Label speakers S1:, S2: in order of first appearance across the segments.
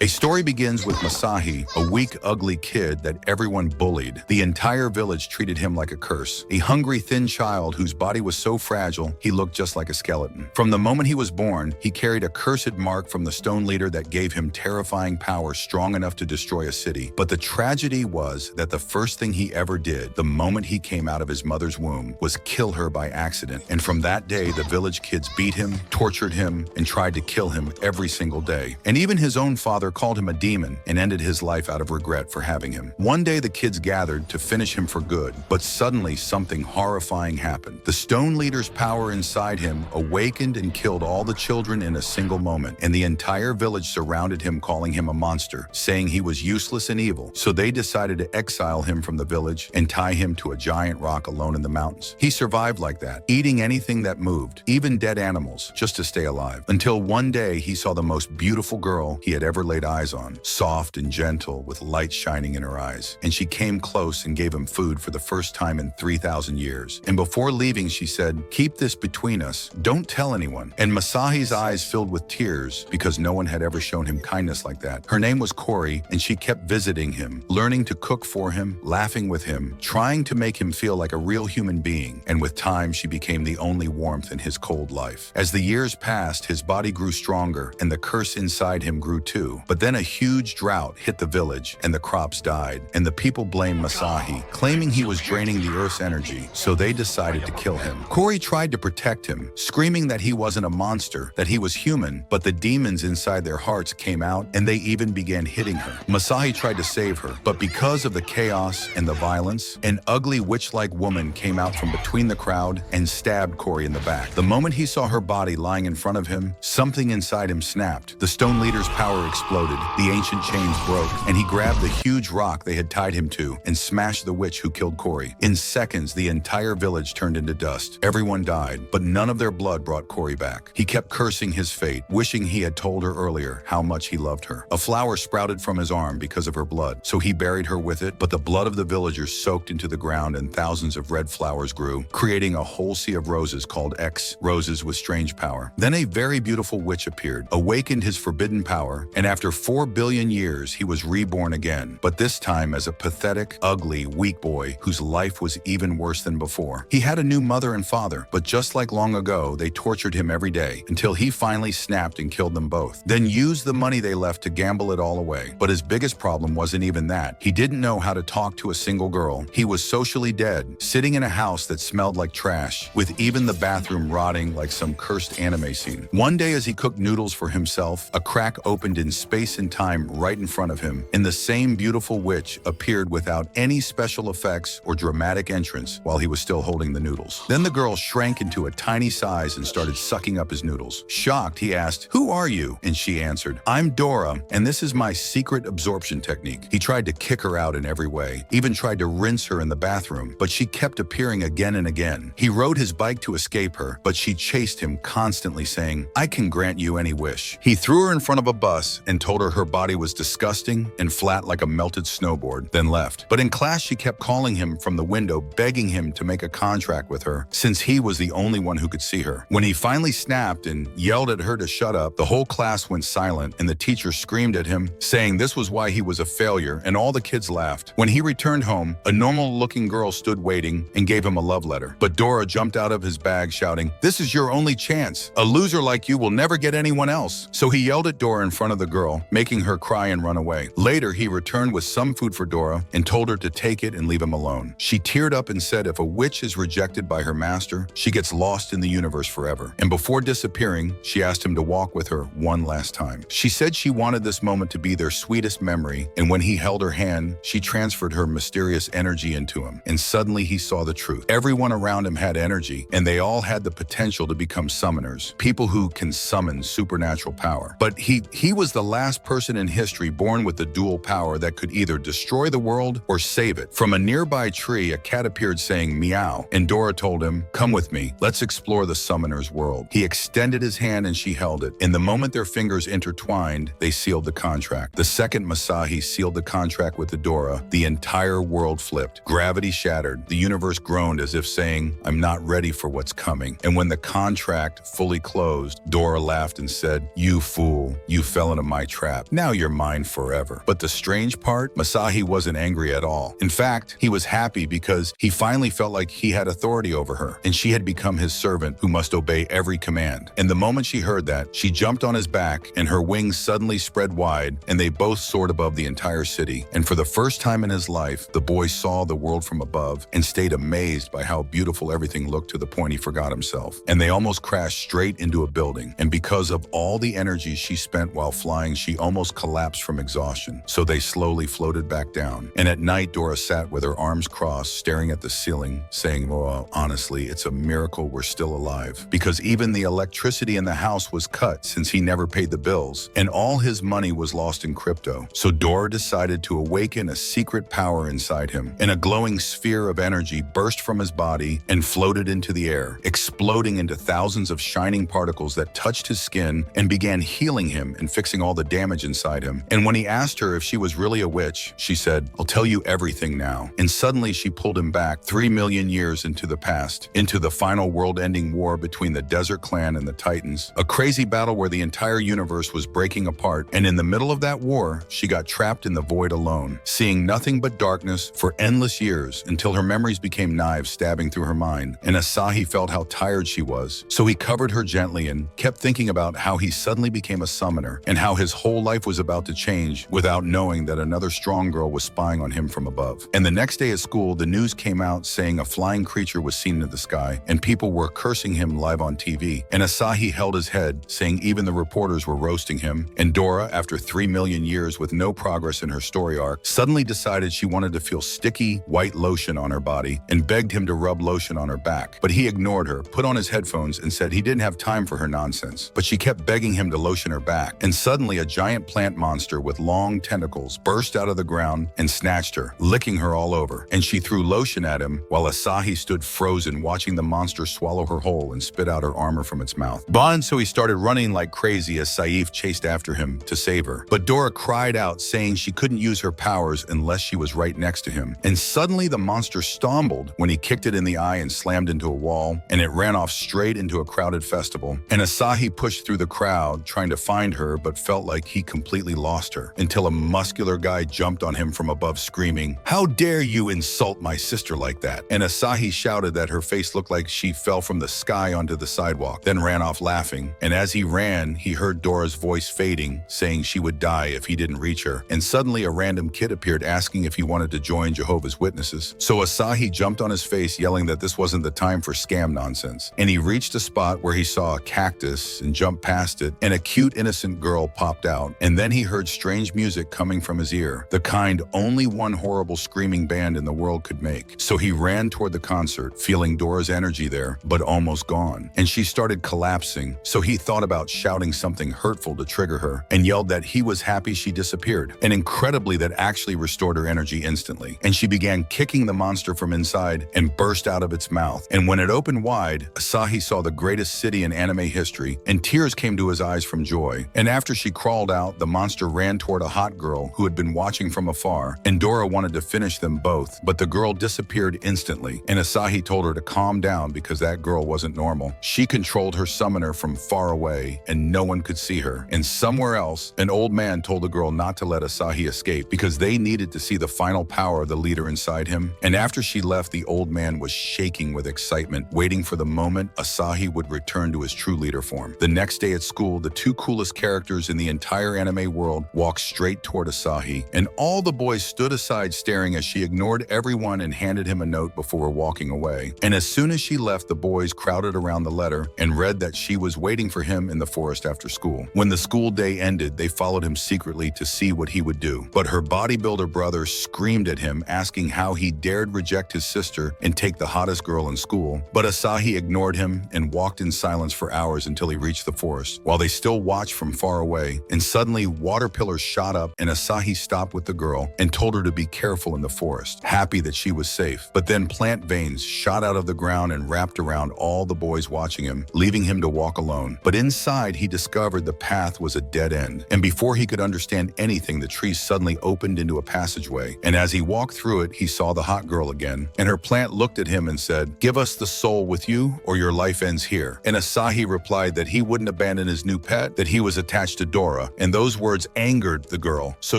S1: A story begins with Masahi, a weak, ugly kid that everyone bullied. The entire village treated him like a curse. A hungry, thin child whose body was so fragile, he looked just like a skeleton. From the moment he was born, he carried a cursed mark from the stone leader that gave him terrifying power strong enough to destroy a city. But the tragedy was that the first thing he ever did, the moment he came out of his mother's womb, was kill her by accident. And from that day, the village kids beat him, tortured him, and tried to kill him every single day. And even his own father called him a demon and ended his life out of regret for having him. One day the kids gathered to finish him for good, but suddenly something horrifying happened. The stone leader's power inside him awakened and killed all the children in a single moment, and the entire village surrounded him, calling him a monster, saying he was useless and evil. So they decided to exile him from the village and tie him to a giant rock alone in the mountains. He survived like that, eating anything that moved, even dead animals, just to stay alive. Until one day he saw the most beautiful girl he had ever laid eyes on, soft and gentle with light shining in her eyes. And she came close and gave him food for the first time in 3,000 years. And before leaving, she said, "Keep this between us. Don't tell anyone." And Masahi's eyes filled with tears because no one had ever shown him kindness like that. Her name was Corey, and she kept visiting him, learning to cook for him, laughing with him, trying to make him feel like a real human being. And with time, she became the only warmth in his cold life. As the years passed, his body grew stronger, and the curse inside him grew too. But then a huge drought hit the village, and the crops died. And the people blamed Masahi, claiming he was draining the earth's energy, so they decided to kill him. Corey tried to protect him, screaming that he wasn't a monster, that he was human, but the demons inside their hearts came out, and they even began hitting her. Masahi tried to save her, but because of the chaos and the violence, an ugly witch-like woman came out from between the crowd and stabbed Corey in the back. The moment he saw her body lying in front of him, something inside him snapped. The stone leader's power exploded, the ancient chains broke, and he grabbed the huge rock they had tied him to and smashed the witch who killed Corey. In seconds, the entire village turned into dust. Everyone died, but none of their blood brought Corey back. He kept cursing his fate, wishing he had told her earlier how much he loved her. A flower sprouted from his arm because of her blood, so he buried her with it, but the blood of the villagers soaked into the ground and thousands of red flowers grew, creating a whole sea of roses called X, roses with strange power. Then a very beautiful witch appeared, awakened his forbidden power, and after 4 billion years, he was reborn again, but this time as a pathetic, ugly, weak boy whose life was even worse than before. He had a new mother and father, but just like long ago, they tortured him every day until he finally snapped and killed them both, then used the money they left to gamble it all away. But his biggest problem wasn't even that. He didn't know how to talk to a single girl. He was socially dead, sitting in a house that smelled like trash, with even the bathroom rotting like some cursed anime scene. One day as he cooked noodles for himself, a crack opened in space and time right in front of him, and the same beautiful witch appeared without any special effects or dramatic entrance while he was still holding the noodles. Then the girl shrank into a tiny size and started sucking up his noodles. Shocked, he asked, "Who are you?" And she answered, "I'm Dora, and this is my secret absorption technique." He tried to kick her out in every way, even tried to rinse her in the bathroom, but she kept appearing again and again. He rode his bike to escape her, but she chased him constantly, saying, "I can grant you any wish." He threw her in front of a bus and told her her body was disgusting and flat like a melted snowboard, then left. But in class, she kept calling him from the window, begging him to make a contract with her, since he was the only one who could see her. When he finally snapped and yelled at her to shut up, the whole class went silent, and the teacher screamed at him, saying this was why he was a failure, and all the kids laughed. When he returned home, a normal-looking girl stood waiting and gave him a love letter. But Dora jumped out of his bag, shouting, "This is your only chance. A loser like you will never get anyone else." So he yelled at Dora in front of the girl, making her cry and run away. Later, he returned with some food for Dora and told her to take it and leave him alone. She teared up and said if a witch is rejected by her master, she gets lost in the universe forever. And before disappearing, she asked him to walk with her one last time. She said she wanted this moment to be their sweetest memory, and when he held her hand, she transferred her mysterious energy into him. And suddenly he saw the truth. Everyone around him had energy, and they all had the potential to become summoners, people who can summon supernatural power. But he was the last person in history born with the dual power that could either destroy the world or save it. From a nearby tree, a cat appeared saying meow, and Dora told him, "Come with me, let's explore the summoner's world." He extended his hand and she held it. In the moment their fingers intertwined, they sealed the contract. The second Masahi sealed the contract with Dora, the entire world flipped. Gravity shattered. The universe groaned as if saying, "I'm not ready for what's coming." And when the contract fully closed, Dora laughed and said, "You fool, you fell into my trap. Now you're mine forever. But the strange part, Masahi wasn't angry at all. In fact, he was happy because he finally felt like he had authority over her, and she had become his servant who must obey every command. And the moment she heard that, she jumped on his back and her wings suddenly spread wide, and they both soared above the entire city. And for the first time in his life, the boy saw the world from above and stayed amazed by how beautiful everything looked to the point he forgot himself. And they almost crashed straight into a building. And because of all the energy she spent while flying, she almost collapsed from exhaustion. So they slowly floated back down. And at night, Dora sat with her arms crossed, staring at the ceiling, saying, "Well, honestly, it's a miracle we're still alive." Because even the electricity in the house was cut since he never paid the bills, and all his money was lost in crypto. So Dora decided to awaken a secret power inside him, and a glowing sphere of energy burst from his body and floated into the air, exploding into thousands of shining particles that touched his skin and began healing him and fixing all the damage inside him. And when he asked her if she was really a witch, she said, "I'll tell you everything now." And suddenly she pulled him back 3 million years into the past, into the final world-ending war between the Desert Clan and the Titans, a crazy battle where the entire universe was breaking apart. And in the middle of that war, she got trapped in the void alone, seeing nothing but darkness for endless years until her memories became knives stabbing through her mind. And Asahi felt how tired she was, so he covered her gently and kept thinking about how he suddenly became a summoner and how his whole life was about to change without knowing that another strong girl was spying on him from above. And the next day at school, the news came out saying a flying creature was seen in the sky, and people were cursing him live on TV. And Asahi held his head, saying even the reporters were roasting him. And Dora, after 3 million years with no progress in her story arc, suddenly decided she wanted to feel sticky, white lotion on her body and begged him to rub lotion on her back. But he ignored her, put on his headphones, and said he didn't have time for her nonsense. But she kept begging him to lotion her back. And suddenly a giant plant monster with long tentacles burst out of the ground and snatched her, licking her all over. And she threw lotion at him while Asahi stood frozen, watching the monster swallow her whole and spit out her armor from its mouth. So he started running like crazy as Saif chased after him to save her. But Dora cried out, saying she couldn't use her powers unless she was right next to him. And suddenly the monster stumbled when he kicked it in the eye and slammed into a wall, and it ran off straight into a crowded festival. And Asahi pushed through the crowd, trying to find her, but felt like he completely lost her, until a muscular guy jumped on him from above, screaming, "How dare you insult my sister like that?" And Asahi shouted that her face looked like she fell from the sky onto the sidewalk, then ran off laughing. And as he ran, he heard Dora's voice fading, saying she would die if he didn't reach her. And suddenly a random kid appeared asking if he wanted to join Jehovah's Witnesses. So Asahi jumped on his face, yelling that this wasn't the time for scam nonsense. And he reached a spot where he saw a cactus and jumped past it, and a cute innocent girl popped out. And then he heard strange music coming from his ear, the kind only one horrible screaming band in the world could make. So he ran toward the concert, feeling Dora's energy there, but almost gone. And she started collapsing, so he thought about shouting something hurtful to trigger her, and yelled that he was happy she disappeared. And incredibly, that actually restored her energy instantly. And she began kicking the monster from inside and burst out of its mouth. And when it opened wide, Asahi saw the greatest city in anime history, and tears came to his eyes from joy. And after she crawled out, the monster ran toward a hot girl who had been watching from afar, and Dora wanted to finish them both, but the girl disappeared instantly, and Asahi told her to calm down because that girl wasn't normal. She controlled her summoner from far away, and no one could see her. And somewhere else, an old man told the girl not to let Asahi escape because they needed to see the final power of the leader inside him. And after she left, the old man was shaking with excitement, waiting for the moment Asahi would return to his true leader form. The next day at school, the two coolest characters in the entire anime world walked straight toward Asahi, and all the boys stood aside staring as she ignored everyone and handed him a note before walking away. And as soon as she left, the boys crowded around the letter and read that she was waiting for him in the forest after school. When the school day ended, they followed him secretly to see what he would do. But her bodybuilder brother screamed at him, asking how he dared reject his sister and take the hottest girl in school. But Asahi ignored him and walked in silence for hours until he reached the forest, while they still watched from far away. And suddenly, water pillars shot up, and Asahi stopped with the girl and told her to be careful in the forest, happy that she was safe. But then plant veins shot out of the ground and wrapped around all the boys watching him, leaving him to walk alone. But inside, he discovered the path was a dead end. And before he could understand anything, the trees suddenly opened into a passageway. And as he walked through it, he saw the hot girl again. And her plant looked at him and said, "Give us the soul with you, or your life ends here." And Asahi replied that he wouldn't abandon his new pet, that he was attached to Dora, Dora, and those words angered the girl, so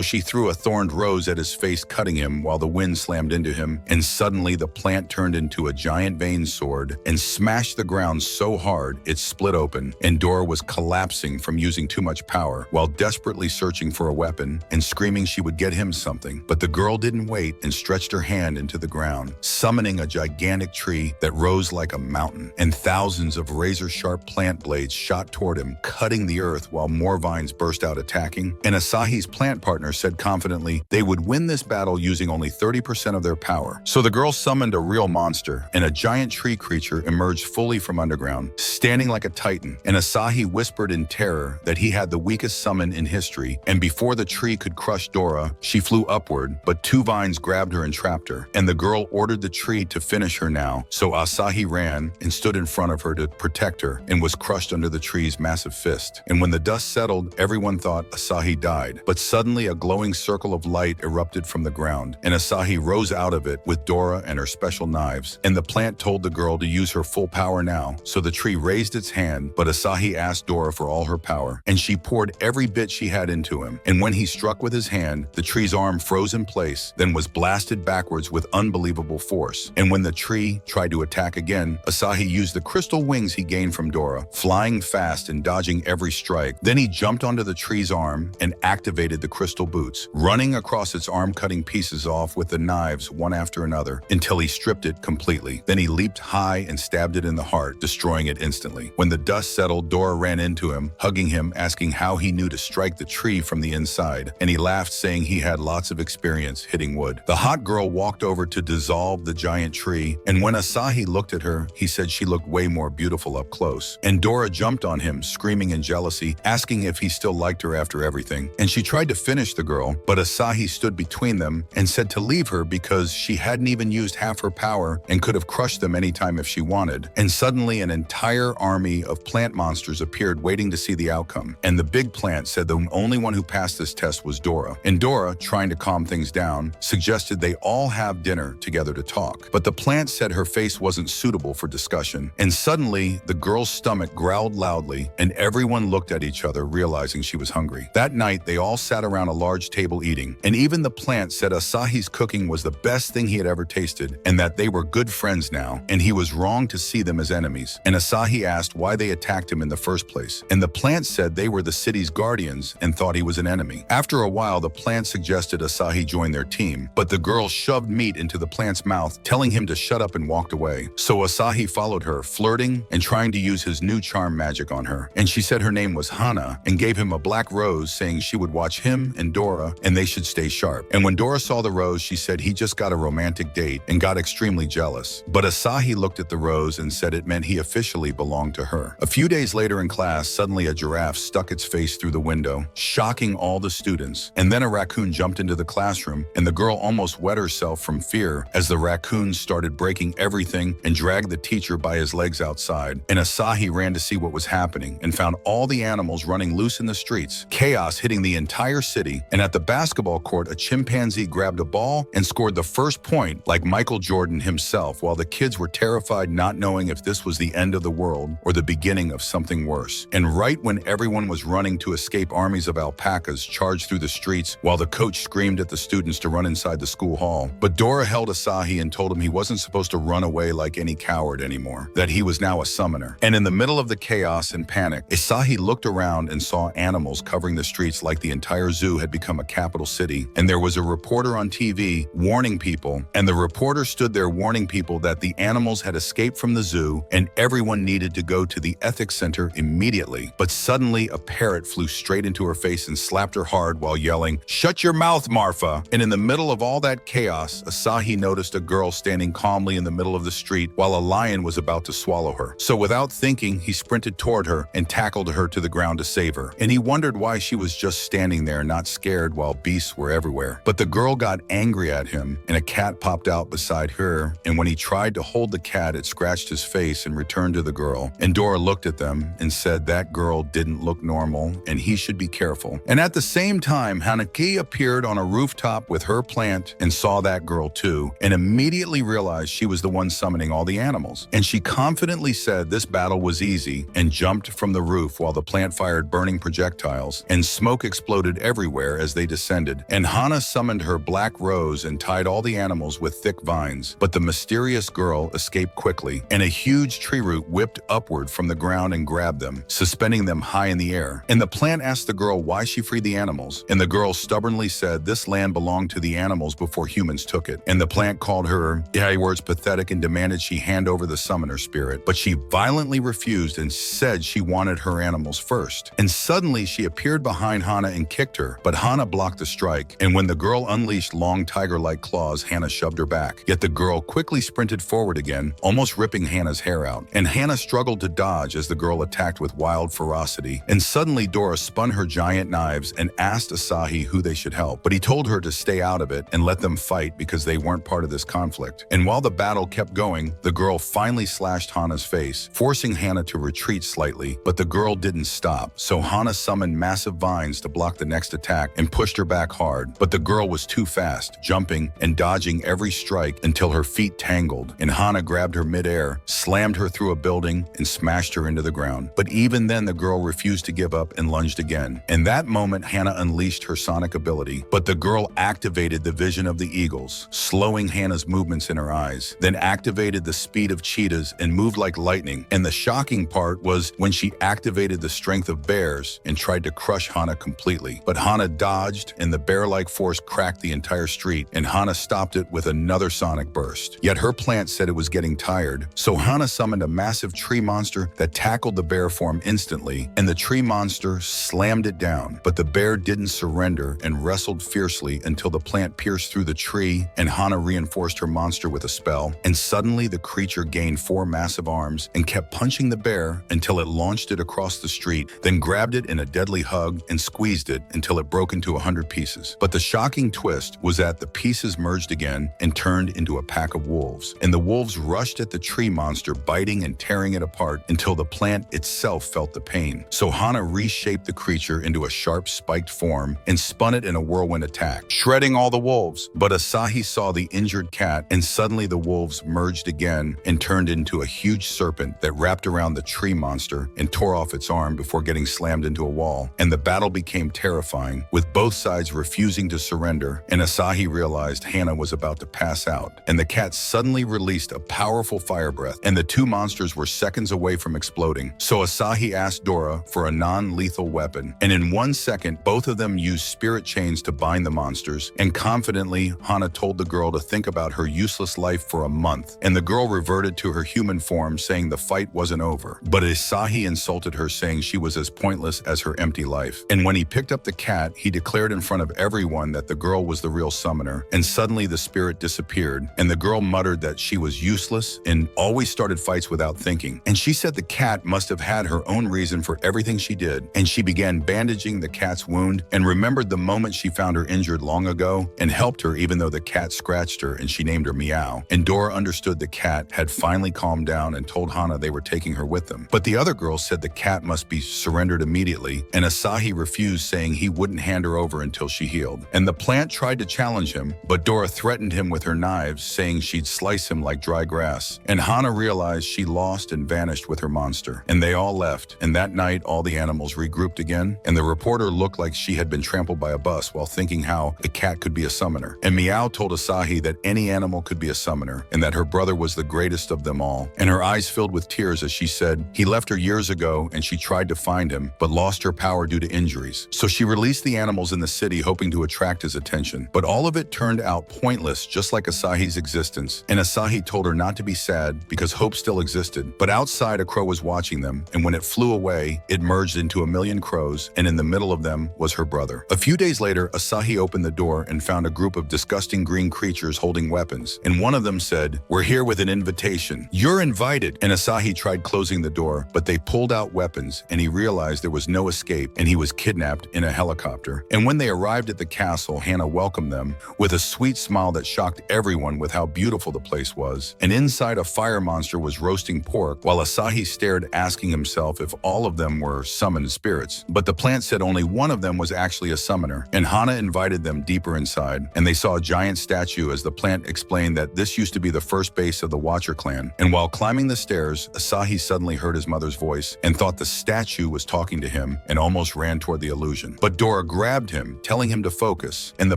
S1: she threw a thorned rose at his face, cutting him while the wind slammed into him, and suddenly the plant turned into a giant veined sword and smashed the ground so hard it split open, and Dora was collapsing from using too much power while desperately searching for a weapon and screaming she would get him something. But the girl didn't wait and stretched her hand into the ground, summoning a gigantic tree that rose like a mountain, and thousands of razor-sharp plant blades shot toward him, cutting the earth while more vines burst out attacking. And Asahi's plant partner said confidently they would win this battle using only 30% of their power. So the girl summoned a real monster, and a giant tree creature emerged fully from underground, standing like a titan. And Asahi whispered in terror that he had the weakest summon in history, and before the tree could crush Dora, she flew upward, but two vines grabbed her and trapped her, and the girl ordered the tree to finish her now. So Asahi ran and stood in front of her to protect her, and was crushed under the tree's massive fist. And when the dust settled, everyone thought Asahi died, but suddenly a glowing circle of light erupted from the ground, and Asahi rose out of it with Dora and her special knives. And the plant told the girl to use her full power now, so the tree raised its hand, but Asahi asked Dora for all her power, and she poured every bit she had into him. And when he struck with his hand, the tree's arm froze in place, then was blasted backwards with unbelievable force. And when the tree tried to attack again, Asahi used the crystal wings he gained from Dora, flying fast and dodging every strike. Then he jumped onto the tree's arm and activated the crystal boots, running across its arm, cutting pieces off with the knives one after another until he stripped it completely. Then he leaped high and stabbed it in the heart, destroying it instantly. When the dust settled, Dora ran into him, hugging him, asking how he knew to strike the tree from the inside, and he laughed, saying he had lots of experience hitting wood. The hot girl walked over to dissolve the giant tree, and when Asahi looked at her, he said she looked way more beautiful up close. And Dora jumped on him, screaming in jealousy, asking if he still liked her after everything. And she tried to finish the girl, but Asahi stood between them and said to leave her because she hadn't even used half her power and could have crushed them anytime if she wanted. And suddenly an entire army of plant monsters appeared, waiting to see the outcome. And the big plant said the only one who passed this test was Dora. And Dora, trying to calm things down, suggested they all have dinner together to talk. But the plant said her face wasn't suitable for discussion. And suddenly, the girl's stomach growled loudly, and everyone looked at each other, realizing she was hungry. That night, they all sat around a large table eating, and even the plant said Asahi's cooking was the best thing he had ever tasted, and that they were good friends now, and he was wrong to see them as enemies. And Asahi asked why they attacked him in the first place, and the plant said they were the city's guardians and thought he was an enemy. After a while, the plant suggested Asahi join their team, but the girl shoved meat into the plant's mouth, telling him to shut up, and walked away. So Asahi followed her, flirting and trying to use his new charm magic on her. And she said her name was Hana and gave him a black rose, saying she would watch him and Dora and they should stay sharp. And when Dora saw the rose, she said he just got a romantic date and got extremely jealous. But Asahi looked at the rose and said it meant he officially belonged to her. A few days later in class, suddenly a giraffe stuck its face through the window, shocking all the students. And then a raccoon jumped into the classroom, and the girl almost wet herself from fear as the raccoon started breaking everything and dragged the teacher by his legs outside. And Asahi ran to see what was happening and found all the animals running loose in the streets, chaos hitting the entire city. And at the basketball court, a chimpanzee grabbed a ball and scored the first point like Michael Jordan himself, while the kids were terrified, not knowing if this was the end of the world or the beginning of something worse. And right when everyone was running to escape, armies of alpacas charged through the streets while the coach screamed at the students to run inside the school hall. But Dora held Asahi and told him he wasn't supposed to run away like any coward anymore, that he was now a summoner. And in the middle of the chaos and panic, Asahi looked around and saw animals covering the streets like the entire zoo had become a capital city. And there was a reporter on TV warning people, and the reporter stood there warning people that the animals had escaped from the zoo and everyone needed to go to the ethics center immediately. But suddenly a parrot flew straight into her face and slapped her hard while yelling, "Shut your mouth, Marfa!" And in the middle of all that chaos, Asahi noticed a girl standing calmly in the middle of the street while a lion was about to swallow her. So without thinking, he sprinted toward her and tackled her to the ground to save her. And he wondered why she was just standing there, not scared, while beasts were everywhere. But the girl got angry at him, and a cat popped out beside her, and when he tried to hold the cat, it scratched his face and returned to the girl. And Dora looked at them and said that girl didn't look normal, and he should be careful. And at the same time, Hanaki appeared on a rooftop with her plant and saw that girl too, and immediately realized she was the one summoning all the animals. And she confidently said this battle was easy and jumped from the roof while the plant fired burning projectiles projectiles, and smoke exploded everywhere as they descended. And Hana summoned her black rose and tied all the animals with thick vines. But the mysterious girl escaped quickly, and a huge tree root whipped upward from the ground and grabbed them, suspending them high in the air. And the plant asked the girl why she freed the animals, and the girl stubbornly said this land belonged to the animals before humans took it. And the plant called her words pathetic and demanded she hand over the summoner spirit, but she violently refused and said she wanted her animals first. And suddenly she appeared behind Hana and kicked her, but Hana blocked the strike, and when the girl unleashed long tiger-like claws, Hana shoved her back. Yet the girl quickly sprinted forward again, almost ripping Hana's hair out, and Hana struggled to dodge as the girl attacked with wild ferocity. And suddenly Dora spun her giant knives and asked Asahi who they should help, but he told her to stay out of it and let them fight because they weren't part of this conflict. And while the battle kept going, the girl finally slashed Hana's face, forcing Hana to retreat slightly, but the girl didn't stop, so Hana summoned massive vines to block the next attack and pushed her back hard. But the girl was too fast, jumping and dodging every strike until her feet tangled, and Hana grabbed her midair, slammed her through a building, and smashed her into the ground. But even then, the girl refused to give up and lunged again. In that moment, Hana unleashed her sonic ability, but the girl activated the vision of the eagles, slowing Hana's movements in her eyes, then activated the speed of cheetahs and moved like lightning. And the shocking part was when she activated the strength of bears and tried to crush Hana completely. But Hana dodged, and the bear-like force cracked the entire street, and Hana stopped it with another sonic burst. Yet her plant said it was getting tired, so Hana summoned a massive tree monster that tackled the bear form instantly, and the tree monster slammed it down. But the bear didn't surrender and wrestled fiercely until the plant pierced through the tree, and Hana reinforced her monster with a spell. And suddenly the creature gained 4 massive arms and kept punching the bear until it launched it across the street, then grabbed it in a deadly hug and squeezed it until it broke into 100 pieces. But the shocking twist was that the pieces merged again and turned into a pack of wolves. And the wolves rushed at the tree monster, biting and tearing it apart until the plant itself felt the pain. So Hana reshaped the creature into a sharp spiked form and spun it in a whirlwind attack, shredding all the wolves. But Asahi saw the injured cat, and suddenly the wolves merged again and turned into a huge serpent that wrapped around the tree monster and tore off its arm before getting slammed into a wall. And the battle became terrifying, with both sides refusing to surrender, and Asahi realized Hana was about to pass out. And the cat suddenly released a powerful fire breath, and the two monsters were seconds away from exploding. So Asahi asked Dora for a non-lethal weapon, and in 1 second, both of them used spirit chains to bind the monsters, and confidently, Hana told the girl to think about her useless life for a month, and the girl reverted to her human form, saying the fight wasn't over. But Asahi insulted her, saying she was as pointless as her empty life. And when he picked up the cat, he declared in front of everyone that the girl was the real summoner, and suddenly the spirit disappeared, and the girl muttered that she was useless and always started fights without thinking. And she said the cat must have had her own reason for everything she did, and she began bandaging the cat's wound and remembered the moment she found her injured long ago and helped her even though the cat scratched her, and she named her Meow. And Dora understood the cat had finally calmed down and told Hana they were taking her with them. But the other girl said the cat must be surrendered immediately, and Asahi refused, saying he wouldn't hand her over until she healed. And the plant tried to challenge him, but Dora threatened him with her knives, saying she'd slice him like dry grass. And Hana realized she lost and vanished with her monster. And they all left, and that night all the animals regrouped again, and the reporter looked like she had been trampled by a bus while thinking how the cat could be a summoner. And Meow told Asahi that any animal could be a summoner, and that her brother was the greatest of them all. And her eyes filled with tears as she said, he left her years ago and she tried to find him, but lost her power due to injuries. So she released the animals in the city, hoping to attract his attention. But all of it turned out pointless, just like Asahi's existence. And Asahi told her not to be sad because hope still existed. But outside, a crow was watching them, and when it flew away, it merged into a million crows, and in the middle of them was her brother. A few days later, Asahi opened the door and found a group of disgusting green creatures holding weapons, and one of them said, "We're here with an invitation. You're invited." And Asahi tried closing the door, but they pulled out weapons, and he realized there was no escape, and he was kidnapped in a helicopter. And when they arrived at the castle, Hana welcomed them with a sweet smile that shocked everyone with how beautiful the place was. And inside, a fire monster was roasting pork, while Asahi stared, asking himself if all of them were summoned spirits. But the plant said only one of them was actually a summoner, and Hana invited them deeper inside, and they saw a giant statue as the plant explained that this used to be the first base of the Watcher clan. And while climbing the stairs, Asahi suddenly heard his mother's voice and thought the statue was talking to him, him and almost ran toward the illusion. But Dora grabbed him, telling him to focus, and the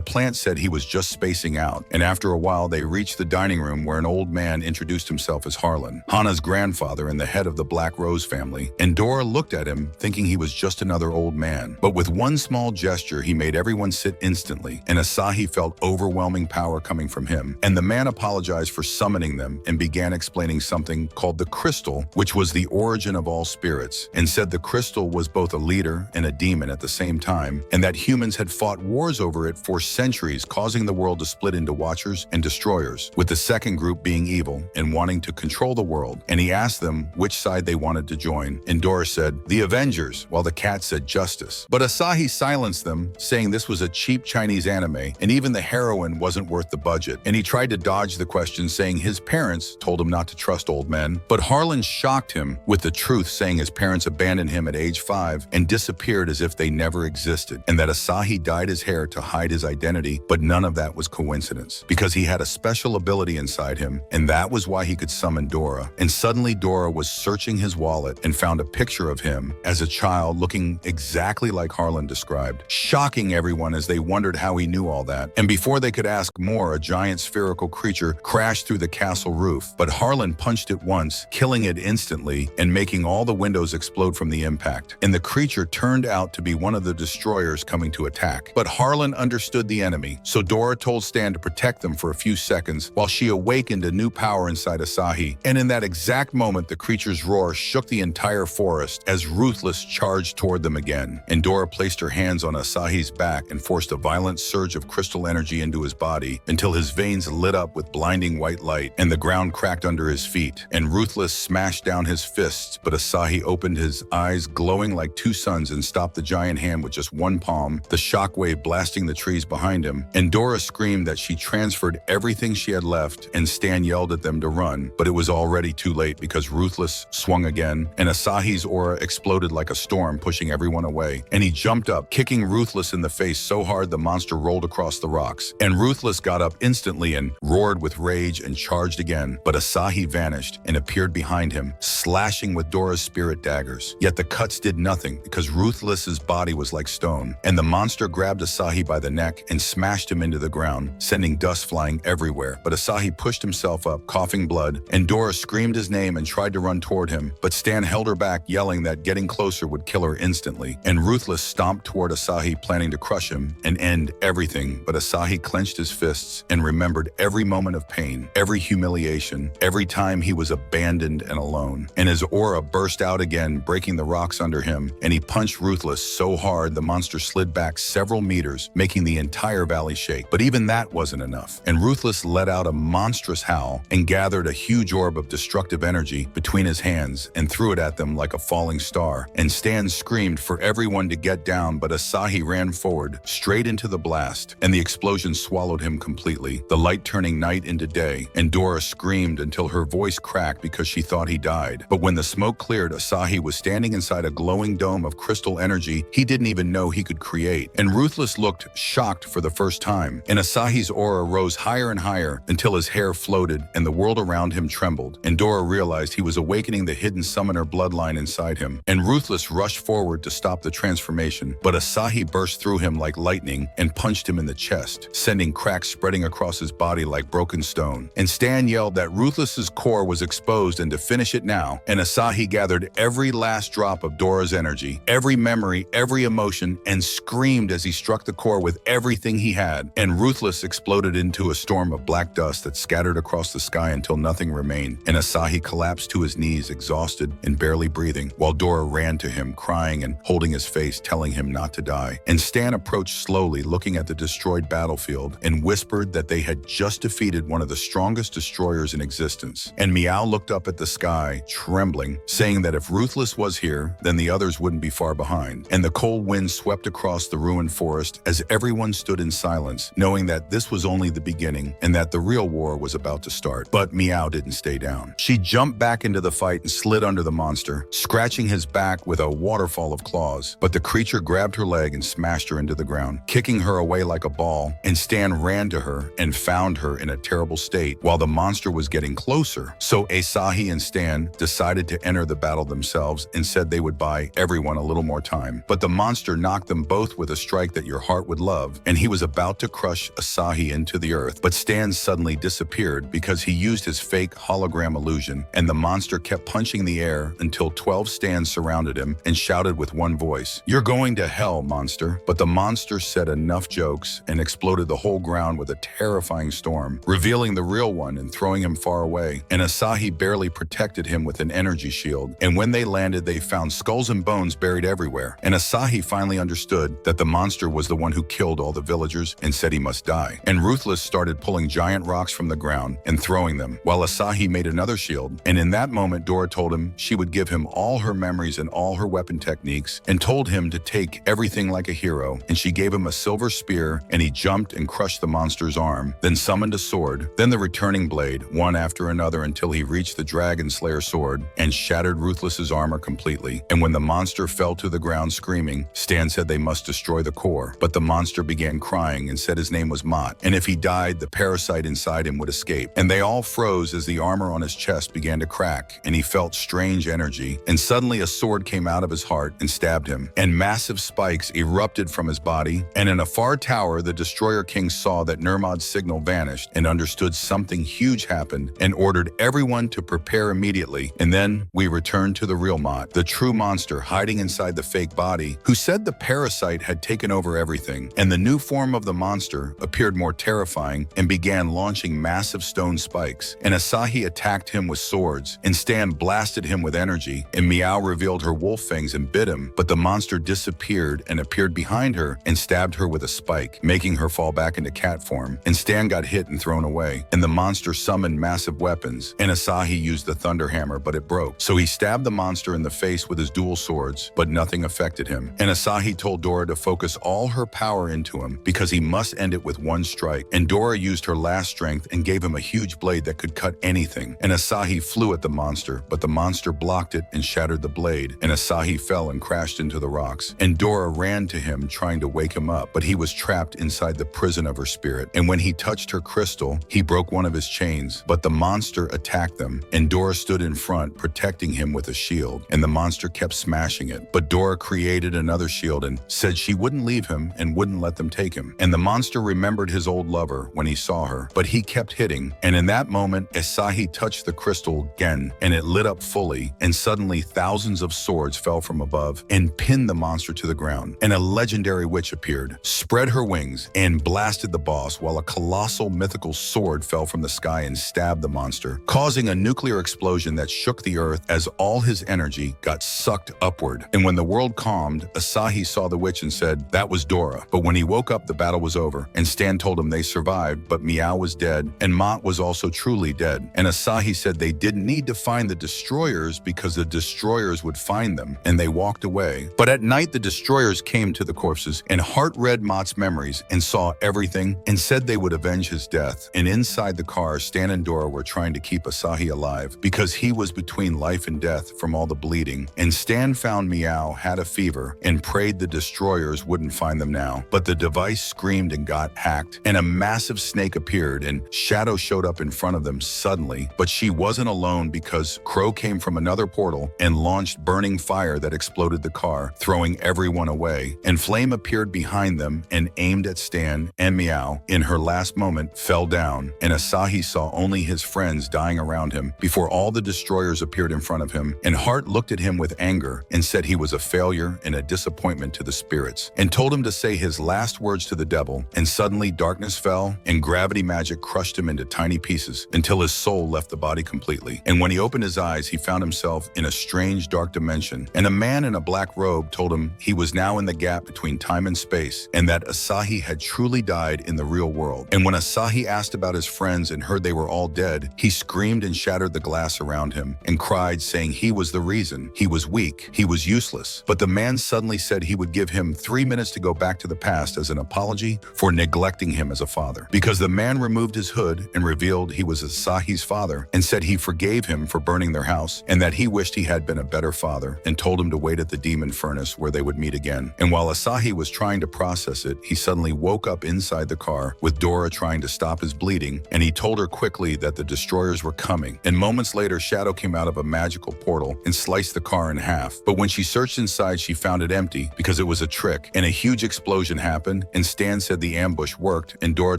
S1: plant said he was just spacing out. And after a while, they reached the dining room where an old man introduced himself as Harlan, Hana's grandfather and the head of the Black Rose family. And Dora looked at him, thinking he was just another old man. But with one small gesture, he made everyone sit instantly, and Asahi felt overwhelming power coming from him. And the man apologized for summoning them and began explaining something called the crystal, which was the origin of all spirits, and said the crystal was both a leader and a demon at the same time, and that humans had fought wars over it for centuries, causing the world to split into watchers and destroyers, with the second group being evil and wanting to control the world. And he asked them which side they wanted to join, and Dora said, "The Avengers," while the cat said justice. But Asahi silenced them, saying this was a cheap Chinese anime, and even the heroine wasn't worth the budget. And he tried to dodge the question, saying his parents told him not to trust old men. But Harlan shocked him with the truth, saying his parents abandoned him at age 5 and disappeared as if they never existed, and that Asahi dyed his hair to hide his identity, but none of that was coincidence, because he had a special ability inside him, and that was why he could summon Dora. And suddenly Dora was searching his wallet and found a picture of him as a child looking exactly like Harlan described, shocking everyone as they wondered how he knew all that. And before they could ask more, a giant spherical creature crashed through the castle roof, but Harlan punched it once, killing it instantly and making all the windows explode from the impact. And the creature turned out to be one of the destroyers coming to attack. But Harlan understood the enemy, so Dora told Stan to protect them for a few seconds while she awakened a new power inside Asahi. And in that exact moment, the creature's roar shook the entire forest as Ruthless charged toward them again. And Dora placed her hands on Asahi's back and forced a violent surge of crystal energy into his body until his veins lit up with blinding white light and the ground cracked under his feet. And Ruthless smashed down his fists, but Asahi opened his eyes glowing like two suns and stopped the giant hand with just one palm, the shockwave blasting the trees behind him. And Dora screamed that she transferred everything she had left, and Stan yelled at them to run, but it was already too late because Ruthless swung again, and Asahi's aura exploded like a storm, pushing everyone away. And he jumped up, kicking Ruthless in the face so hard the monster rolled across the rocks. And Ruthless got up instantly and roared with rage and charged again, but Asahi vanished and appeared behind him, slashing with Dora's spirit daggers. Yet the cuts did nothing because Ruthless's body was like stone, and the monster grabbed Asahi by the neck and smashed him into the ground, sending dust flying everywhere. But Asahi pushed himself up, coughing blood, and Dora screamed his name and tried to run toward him, but Stan held her back, yelling that getting closer would kill her instantly. And Ruthless stomped toward Asahi, planning to crush him and end everything. But Asahi clenched his fists and remembered every moment of pain, every humiliation, every time he was abandoned and alone. And his aura burst out again, breaking the rocks under him, and he punched Ruthless so hard the monster slid back several meters, making the entire valley shake. But even that wasn't enough, and Ruthless let out a monstrous howl and gathered a huge orb of destructive energy between his hands and threw it at them like a falling star. And Stan screamed for everyone to get down, but Asahi ran forward, straight into the blast, and the explosion swallowed him completely, the light turning night into day. And Dora screamed until her voice cracked because she thought he died. But when the smoke cleared, Asahi was standing inside a glowing dome of crystal energy he didn't even know he could create. And Ruthless looked shocked for the first time, and Asahi's aura rose higher and higher until his hair floated and the world around him trembled. And Dora realized he was awakening the hidden summoner bloodline inside him. And Ruthless rushed forward to stop the transformation, but Asahi burst through him like lightning and punched him in the chest, sending cracks spreading across his body like broken stone. And Stan yelled that Ruthless's core was exposed and to finish it now. And Asahi gathered every last drop of Dora's energy, every memory, every emotion, and screamed as he struck the core with everything he had. And Ruthless exploded into a storm of black dust that scattered across the sky until nothing remained. And Asahi collapsed to his knees, exhausted and barely breathing, while Dora ran to him, crying and holding his face, telling him not to die. And Stan approached slowly, looking at the destroyed battlefield, and whispered that they had just defeated one of the strongest destroyers in existence. And Meow looked up at the sky, trembling, saying that if Ruthless was here, then the others wouldn't be far behind. And the cold wind swept across the ruined forest as everyone stood in silence, knowing that this was only the beginning and that the real war was about to start. But Meow didn't stay down. She jumped back into the fight and slid under the monster, scratching his back with a waterfall of claws. But the creature grabbed her leg and smashed her into the ground, kicking her away like a ball. And Stan ran to her and found her in a terrible state while the monster was getting closer. So Asahi and Stan decided to enter the battle themselves and said they would buy everyone everyone a little more time. But the monster knocked them both with a strike that your heart would love, and he was about to crush Asahi into the earth. But Stan suddenly disappeared because he used his fake hologram illusion, and the monster kept punching the air until 12 Stans surrounded him and shouted with one voice, "You're going to hell, monster." But the monster said enough jokes and exploded the whole ground with a terrifying storm, revealing the real one and throwing him far away. And Asahi barely protected him with an energy shield, and when they landed they found skulls and bones buried everywhere. And Asahi finally understood that the monster was the one who killed all the villagers and said he must die. And Ruthless started pulling giant rocks from the ground and throwing them, while Asahi made another shield. And in that moment Dora told him she would give him all her memories and all her weapon techniques, and told him to take everything like a hero. And she gave him a silver spear, and he jumped and crushed the monster's arm, then summoned a sword, then the returning blade, one after another until he reached the Dragon Slayer sword and shattered Ruthless's armor completely. And when the monster fell to the ground screaming, Stan said they must destroy the core. But the monster began crying and said his name was Mott, and if he died, the parasite inside him would escape. And they all froze as the armor on his chest began to crack, and he felt strange energy. And suddenly a sword came out of his heart and stabbed him, and massive spikes erupted from his body. And in a far tower, the Destroyer King saw that Nirmad's signal vanished and understood something huge happened and ordered everyone to prepare immediately. And then we returned to the real Mott, the true monster hiding inside the fake body, who said the parasite had taken over everything. And the new form of the monster appeared more terrifying and began launching massive stone spikes. And Asahi attacked him with swords, and Stan blasted him with energy, and Meow revealed her wolf fangs and bit him. But the monster disappeared and appeared behind her and stabbed her with a spike, making her fall back into cat form. And Stan got hit and thrown away, and the monster summoned massive weapons, and Asahi used the thunder hammer, but it broke. So he stabbed the monster in the face with his dual swords, but nothing affected him. And Asahi told Dora to focus all her power into him because he must end it with one strike. And Dora used her last strength and gave him a huge blade that could cut anything. And Asahi flew at the monster, but the monster blocked it and shattered the blade, and Asahi fell and crashed into the rocks. And Dora ran to him trying to wake him up, but he was trapped inside the prison of her spirit. And when he touched her crystal, he broke one of his chains, but the monster attacked them, and Dora stood in front protecting him with a shield, and the monster kept smashing it. But Dora created another shield and said she wouldn't leave him and wouldn't let them take him. And the monster remembered his old lover when he saw her, but he kept hitting. And in that moment, Asahi touched the crystal again, and it lit up fully, and suddenly thousands of swords fell from above and pinned the monster to the ground. And a legendary witch appeared, spread her wings, and blasted the boss, while a colossal mythical sword fell from the sky and stabbed the monster, causing a nuclear explosion that shook the earth as all his energy got sucked upward. And when the world calmed, Asahi saw the witch and said, "That was Dora." But when he woke up, the battle was over, and Stan told him they survived, but Meow was dead, and Mott was also truly dead. And Asahi said they didn't need to find the destroyers because the destroyers would find them, and they walked away. But at night, the destroyers came to the corpses, and Heart read Mott's memories and saw everything and said they would avenge his death. And inside the car, Stan and Dora were trying to keep Asahi alive because he was between life and death from all the bleeding. And Stan found Meow had a fever and prayed the destroyers wouldn't find them now. But the device screamed and got hacked, and a massive snake appeared, and Shadow showed up in front of them suddenly. But she wasn't alone because Crow came from another portal and launched burning fire that exploded the car, throwing everyone away. And Flame appeared behind them and aimed at Stan, and Meow, in her last moment, fell down. And Asahi saw only his friends dying around him before all the destroyers appeared in front of him. And Heart looked at him with anger and said he was a failure and a disappointment to the spirits, and told him to say his last words to the devil. And suddenly darkness fell, and gravity magic crushed him into tiny pieces until his soul left the body completely. And when he opened his eyes, he found himself in a strange dark dimension, and a man in a black robe told him he was now in the gap between time and space, and that Asahi had truly died in the real world. And when Asahi asked about his friends and heard they were all dead, he screamed and shattered the glass around him and cried, saying he was the reason. He was weak. He was useless. But the man suddenly said he would give him 3 minutes to go back to the past as an apology for neglecting him as a father. Because the man removed his hood and revealed he was Asahi's father, and said he forgave him for burning their house, and that he wished he had been a better father, and told him to wait at the demon furnace where they would meet again. And while Asahi was trying to process it, he suddenly woke up inside the car with Dora trying to stop his bleeding, and he told her quickly that the destroyers were coming. And moments later, Shadow came out of a magical portal and sliced the car in half. But when she she searched inside, she found it empty because it was a trick, and a huge explosion happened, and Stan said the ambush worked, and Dora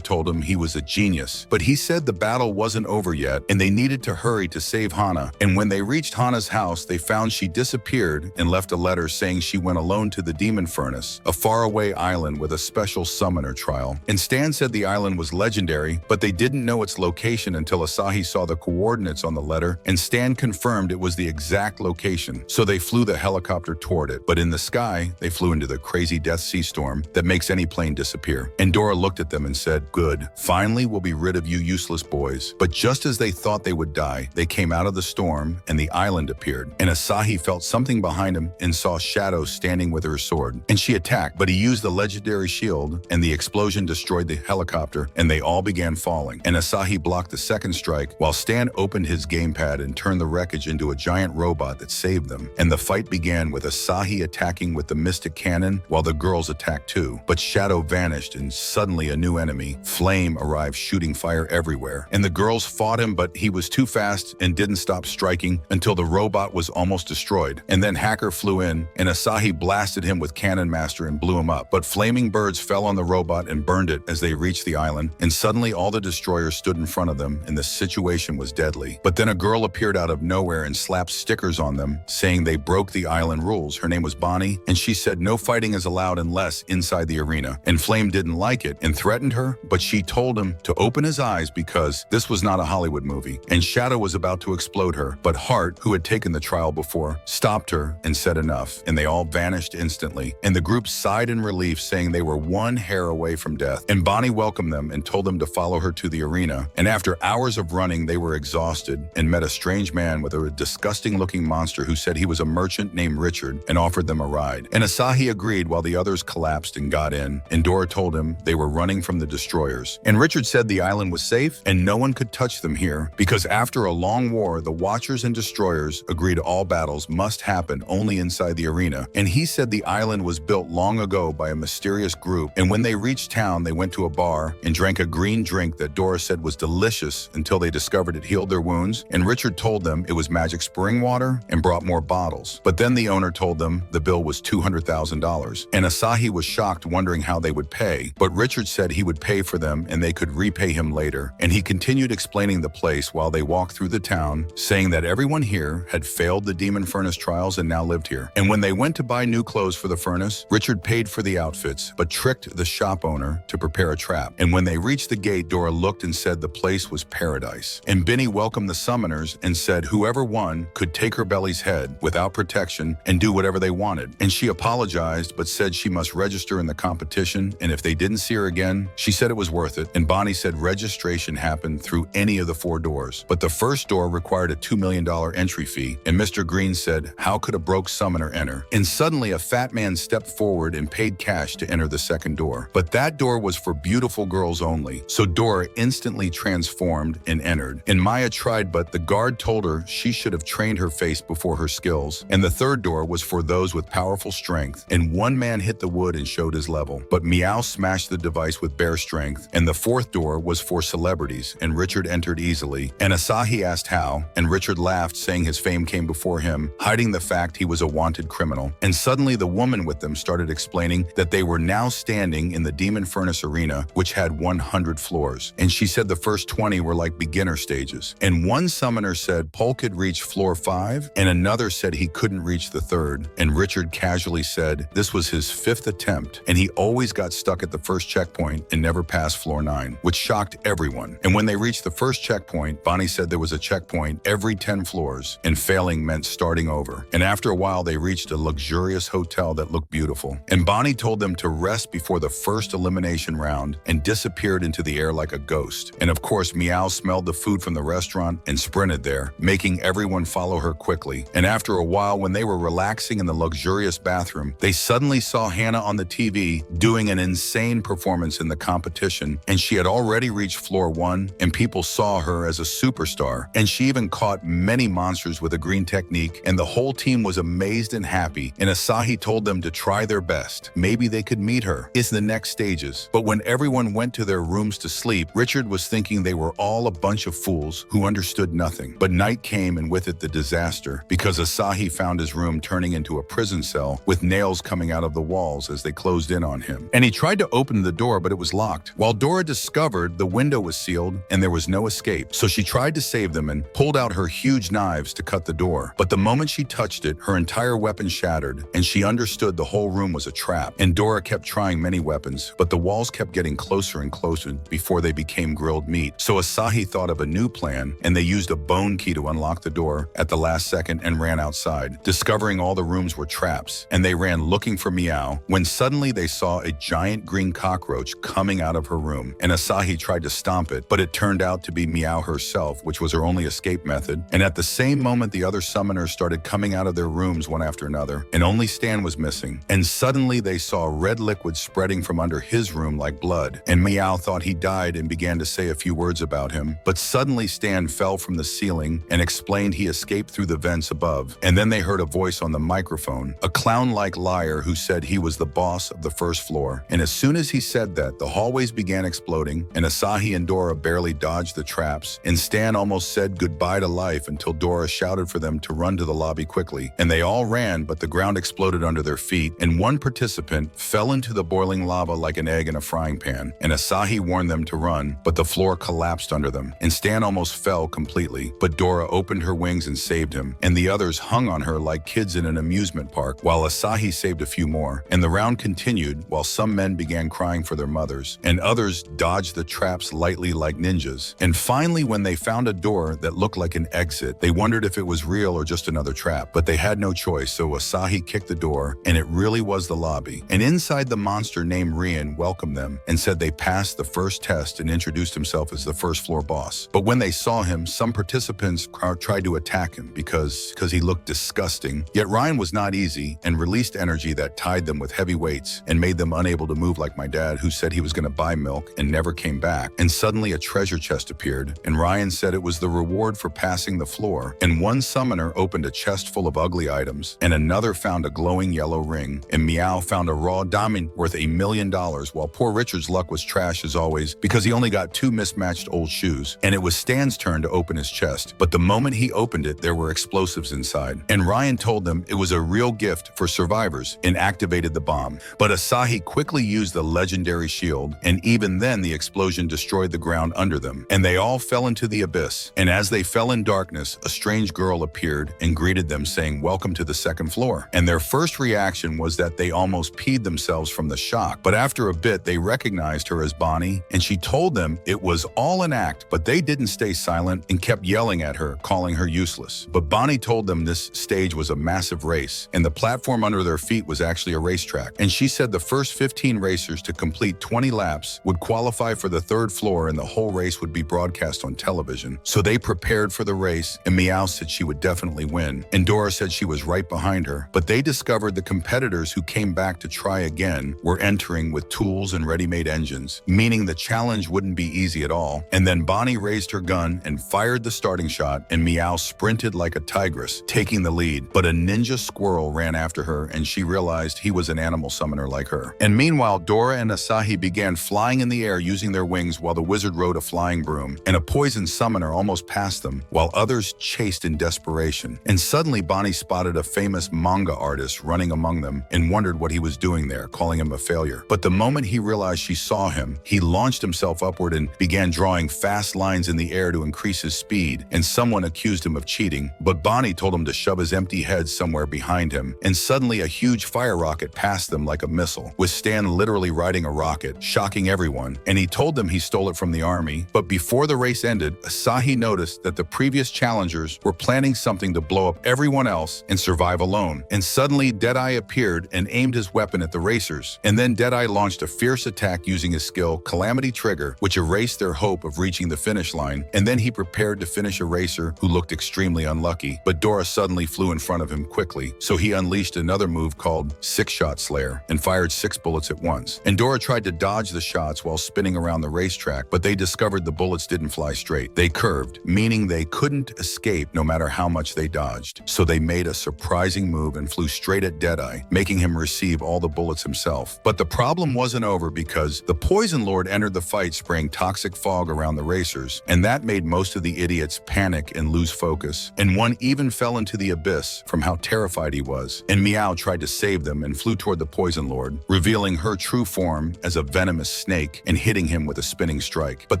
S1: told him he was a genius. But he said the battle wasn't over yet, and they needed to hurry to save Hana. And when they reached Hana's house, they found she disappeared and left a letter saying she went alone to the Demon Furnace, a faraway island with a special summoner trial. And Stan said the island was legendary, but they didn't know its location until Asahi saw the coordinates on the letter, and Stan confirmed it was the exact location. So they flew the helicopter toward it, but in the sky, they flew into the crazy death sea storm that makes any plane disappear. And Dora looked at them and said, "Good, finally we'll be rid of you useless boys." But just as they thought they would die, they came out of the storm and the island appeared. And Asahi felt something behind him and saw Shadow standing with her sword. And she attacked, but he used the legendary shield, and the explosion destroyed the helicopter, and they all began falling. And Asahi blocked the second strike, while Stan opened his gamepad and turned the wreckage into a giant robot that saved them. And the fight began with Asahi attacking with the Mystic Cannon, while the girls attacked too. But Shadow vanished, and suddenly a new enemy, Flame, arrived shooting fire everywhere. And the girls fought him, but he was too fast and didn't stop striking until the robot was almost destroyed. And then Hacker flew in, and Asahi blasted him with Cannon Master and blew him up. But flaming birds fell on the robot and burned it as they reached the island. And suddenly all the destroyers stood in front of them, and the situation was deadly. But then a girl appeared out of nowhere and slapped stickers on them, saying they broke the island rules. Her name was Bonnie, and she said no fighting is allowed unless inside the arena. And Flame didn't like it and threatened her, but she told him to open his eyes because this was not a Hollywood movie. And Shadow was about to explode her, but Hart, who had taken the trial before, stopped her and said enough, and they all vanished instantly. And the group sighed in relief, saying they were one hair away from death. And Bonnie welcomed them and told them to follow her to the arena. And after hours of running, they were exhausted and met a strange man with a disgusting-looking monster who said he was a merchant named Richard and offered them a ride. And Asahi agreed while the others collapsed and got in, and Dora told him they were running from the destroyers. And Richard said the island was safe and no one could touch them here because after a long war, the Watchers and Destroyers agreed all battles must happen only inside the arena. And he said the island was built long ago by a mysterious group, and when they reached town, they went to a bar and drank a green drink that Dora said was delicious until they discovered it healed their wounds. And Richard told them it was magic spring water and brought more bottles. But then the owner told them the bill was $200,000. And Asahi was shocked, wondering how they would pay. But Richard said he would pay for them and they could repay him later. And he continued explaining the place while they walked through the town, saying that everyone here had failed the Demon Furnace trials and now lived here. And when they went to buy new clothes for the furnace, Richard paid for the outfits, but tricked the shop owner to prepare a trap. And when they reached the gate, Dora looked and said the place was paradise. And Benny welcomed the summoners and said whoever won could take her belly's head without protection and do whatever they wanted. And she apologized, but said she must register in the competition, and if they didn't see her again, she said it was worth it. And Bonnie said registration happened through any of the 4 doors, but the first door required a $2 million entry fee. And Mr. Green said, how could a broke summoner enter? And suddenly a fat man stepped forward and paid cash to enter the second door. But that door was for beautiful girls only. So Dora instantly transformed and entered. And Maya tried, but the guard told her she should have trained her face before her skills. And the third door was for those with powerful strength. And one man hit the wood and showed his level, but Meow smashed the device with bare strength. And the fourth door was for celebrities, and Richard entered easily. And Asahi asked how, and Richard laughed, saying his fame came before him, hiding the fact he was a wanted criminal. And suddenly the woman with them started explaining that they were now standing in the Demon Furnace arena, which had 100 floors. And she said the first 20 were like beginner stages. And one summoner said Paul could reach floor 5, and another said he couldn't reach the third. And Richard casually said this was his 5th attempt, and he always got stuck at the first checkpoint and never passed floor 9, which shocked everyone. And when they reached the first checkpoint, Bonnie said there was a checkpoint every 10 floors, and failing meant starting over. And after a while, they reached a luxurious hotel that looked beautiful. And Bonnie told them to rest before the first elimination round and disappeared into the air like a ghost. And of course, Meow smelled the food from the restaurant and sprinted there, making everyone follow her quickly. And after a while, when they were relaxing in the luxurious bathroom, they suddenly saw Hannah on the TV doing an insane performance in the competition, and she had already reached floor 1, and people saw her as a superstar. And she even caught many monsters with a green technique, and the whole team was amazed and happy. And Asahi told them to try their best. Maybe they could meet her in the next stages. But when everyone went to their rooms to sleep, Richard was thinking they were all a bunch of fools who understood nothing. But night came, and with it the disaster, because Asahi found his room turning into a prison cell with nails coming out of the walls as they closed in on him. And he tried to open the door, but it was locked. While Dora discovered the window was sealed and there was no escape, so she tried to save them and pulled out her huge knives to cut the door. But the moment she touched it, her entire weapon shattered, and she understood the whole room was a trap. And Dora kept trying many weapons, but the walls kept getting closer and closer before they became grilled meat. So Asahi thought of a new plan, and they used a bone key to unlock the door at the last second and ran outside, discovering all the rooms were traps. And they ran looking for Meow when suddenly they saw a giant green cockroach coming out of her room. And Asahi tried to stomp it, but it turned out to be Meow herself, which was her only escape method. And at the same moment, the other summoners started coming out of their rooms one after another, and only Stan was missing. And suddenly they saw red liquid spreading from under his room like blood. And Meow thought he died and began to say a few words about him. But suddenly Stan fell from the ceiling and explained he escaped through the vents above. And then they heard a voice on the microphone, a clown-like liar who said he was the boss of the first floor. And as soon as he said that, the hallways began exploding, and Asahi and Dora barely dodged the traps, and Stan almost said goodbye to life until Dora shouted for them to run to the lobby quickly. And they all ran, but the ground exploded under their feet, and one participant fell into the boiling lava like an egg in a frying pan. And Asahi warned them to run, but the floor collapsed under them, and Stan almost fell completely. But Dora opened her wings and saved him, and the others hung on her like kids in an amusement park, while Asahi saved a few more. And the round continued while some men began crying for their mothers, and others dodged the traps lightly like ninjas. And finally, when they found a door that looked like an exit, they wondered if it was real or just another trap, but they had no choice, so Asahi kicked the door, and it really was the lobby. And inside, the monster named Rian welcomed them and said they passed the first test and introduced himself as the first floor boss. But when they saw him, some participants tried to attack him because he looked disgusting. Yet Ryan was not easy and released energy that tied them with heavy weights and made them unable to move, like my dad, who said he was going to buy milk and never came back. And suddenly a treasure chest appeared, and Ryan said it was the reward for passing the floor. And one summoner opened a chest full of ugly items, and another found a glowing yellow ring, and Meow found a raw diamond worth $1 million, while poor Richard's luck was trash as always because he only got 2 mismatched old shoes. And it was Stan's turn to open his chest, but the moment he opened it, there were explosives inside. And Ryan told them it was a real gift for survivors and activated the bomb. But Asahi quickly used the legendary shield, and even then the explosion destroyed the ground under them, and they all fell into the abyss. And as they fell in darkness, a strange girl appeared and greeted them, saying, "Welcome to the second floor." And their first reaction was that they almost peed themselves from the shock. But after a bit, they recognized her as Bonnie, and she told them it was all an act, but they didn't stay silent and kept yelling at her, calling her useless. But Bonnie told them this stage was a massive race, and the platform under their feet was actually a racetrack. And she said the first 15 racers to complete 20 laps would qualify for the third floor, and the whole race would be broadcast on television. So they prepared for the race, and Meow said she would definitely win, and Dora said she was right behind her. But they discovered the competitors who came back to try again were entering with tools and ready-made engines, meaning the challenge wouldn't be easy at all. And then Bonnie raised her gun and fired the starting shot, and Meow sprinted like a tigress, taking the lead. But a ninja squirrel ran after her, and she realized he was an animal summoner like her. And meanwhile, Dora and Asahi began flying in the air using their wings while the wizard rode a flying broom, and a poison summoner almost passed them, while others chased in desperation. And suddenly Bonnie spotted a famous manga artist running among them and wondered what he was doing there, calling him a failure. But the moment he realized she saw him, he launched himself upward and began drawing fast lines in the air to increase his speed, and someone accused him of cheating. But Bonnie told him to shove his empty head somewhere behind him, and suddenly a huge fire rocket passed them like a missile, with Stan literally riding a rocket, shocking everyone. And he told them he stole it from the army. But before the race ended, Asahi noticed that the previous challengers were planning something to blow up everyone else and survive alone. And suddenly Deadeye appeared and aimed his weapon at the racers. And then Deadeye launched a fierce attack using his skill, Calamity Trigger, which erased their hope of reaching the finish line. And then he prepared to finish a racer who looked extremely unlucky. But Dora suddenly flew in front of him quickly, so he unleashed another move called Six-Shot Slayer and fired 6 bullets at once. And Dora tried to dodge the shots while spinning around the racetrack, but they discovered the bullets didn't fly straight. They curved, meaning they couldn't escape no matter how much they dodged. So they made a surprising move and flew straight at Deadeye, making him receive all the bullets himself. But the problem wasn't over because the Poison Lord entered the fight spraying toxic fog around the racers, and that made most of the idiots panic and lose focus. And one even fell into the abyss, from how terrified he was. And Meow tried to save them and flew toward the Poison Lord, revealing her true form as a venomous snake and hitting him with a spinning strike. But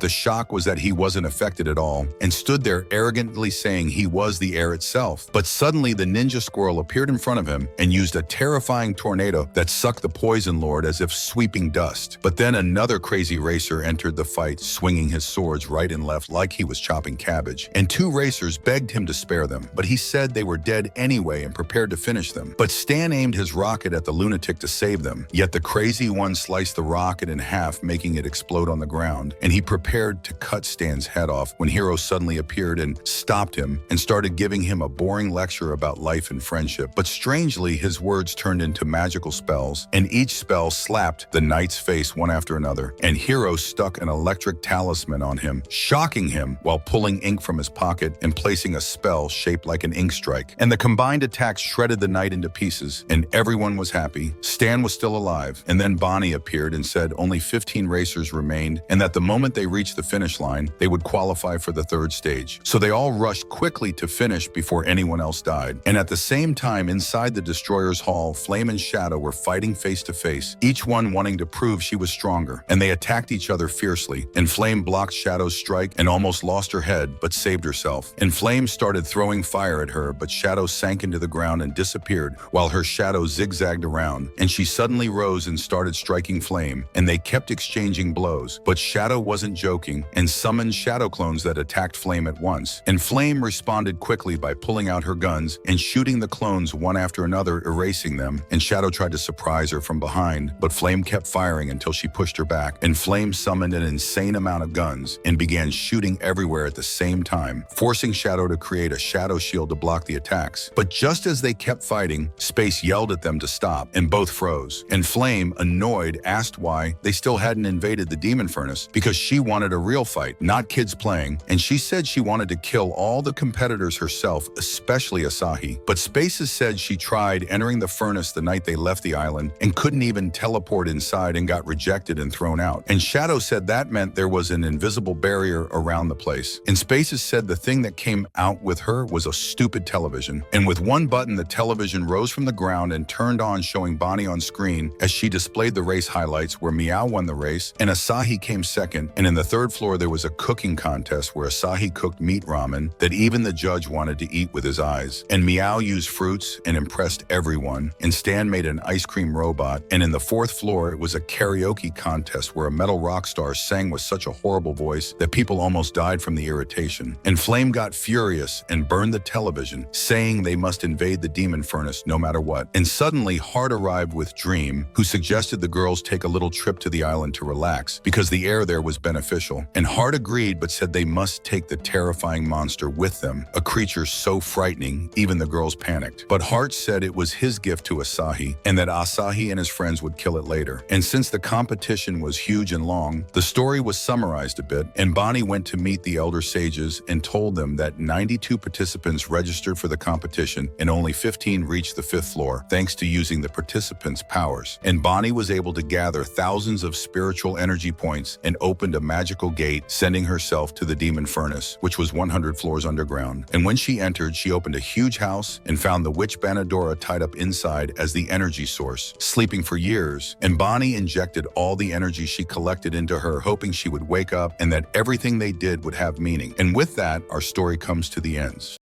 S1: the shock was that he wasn't affected at all and stood there arrogantly saying he was the air itself. But suddenly the ninja squirrel appeared in front of him and used a terrifying tornado that sucked the Poison Lord as if sweeping dust. But then another crazy racer entered the fight, swinging his swords right and left like he was chopping cabbage. And two racers begged him to spare them, but he said they were dead anyway and prepared to finish them. But Stan aimed his rocket at the lunatic to save them, yet the crazy one sliced the rocket in half, making it explode on the ground, and he prepared to cut Stan's head off when Hero suddenly appeared and stopped him and started giving him a boring lecture about life and friendship. But strangely, his words turned into magical spells, and each spell slapped the knight's face one after another, and Hero stuck an electric talisman on him, shocking him while pulling ink from his pocket and placing a spell shaped like an ink strike. And the combined attacks shredded the knight into pieces, and everyone was happy. Stan was still alive, and then Bonnie appeared and said only 15 racers remained, and that the moment they reached the finish line, they would qualify for the third stage. So they all rushed quickly to finish before anyone else died. And at the same time, inside the Destroyer's Hall, Flame and Shadow were fighting face to face, each one wanting to prove she was stronger, and they attacked each other fiercely. And Flame blocked Shadow's strike and almost lost her head, but saved herself. And Flame started throwing fire at her, but Shadow sank into the ground and disappeared, while her shadow zigzagged around, and she suddenly rose and started striking Flame, and they kept exchanging blows. But Shadow wasn't joking and summoned shadow clones that attacked Flame at once. And Flame responded quickly by pulling out her guns and shooting the clones one after another, erasing them. And Shadow tried to surprise her from behind, but Flame kept firing until she pushed her back. And Flame summoned an insane amount of guns and began shooting everywhere at the same time, forcing Shadow to create a shadow shield to block the attacks. But just as they kept fighting, Space yelled at them to stop, and both froze. And Flame, annoyed, asked why they still hadn't invaded the demon furnace, because she wanted a real fight, not kids playing, and she said she wanted to kill all the competitors herself, especially Asahi. But Spaces said she tried entering the furnace the night they left the island and couldn't even teleport inside and got rejected and thrown out. And Shadow said that meant there was an invisible barrier around the place. And Spaces said the thing that came out with her was a stupid television. And with one button, the television rose from the ground and turned on, showing Bonnie on screen as she displayed the race highlights where Meow won the race and Asahi came second. And in the third floor, there was a cooking contest where Asahi cooked meat ramen that even the judge wanted to eat with his eyes. And Meow used fruits and impressed everyone. And Stan made an ice cream robot. And in the fourth floor, it was a karaoke contest where a metal rock star sang with such a horrible voice that people almost died from the irritation. And Flame got furious and burned the television, saying they must invade the demon furnace no matter what. And suddenly, Heart arrived with Dream, who suggested the girls take a little trip to the island to relax because the air there was beneficial. And Heart agreed, but said they must take the terrifying monster with them, a creature so frightening, even the girls panicked. But Heart said it was his gift to Asahi, and that Asahi and his friends would kill it later. And since the competition was huge and long, the story was summarized a bit, and Bonnie went to meet the Elder Sages and told them that 92 participants registered for the competition and only 15 reached the fifth floor, thanks to using the participants' powers. And Bonnie was able to gather thousands of spiritual energy points and opened a magical gate, sending herself to the demon furnace, which was 100 floors underground. And when she entered, she opened a huge house and found the witch Banadora tied up inside as the energy source, sleeping for years. And Bonnie injected all the energy she collected into her, hoping she would wake up and that everything they did would have meaning. And with that, our story comes to the end.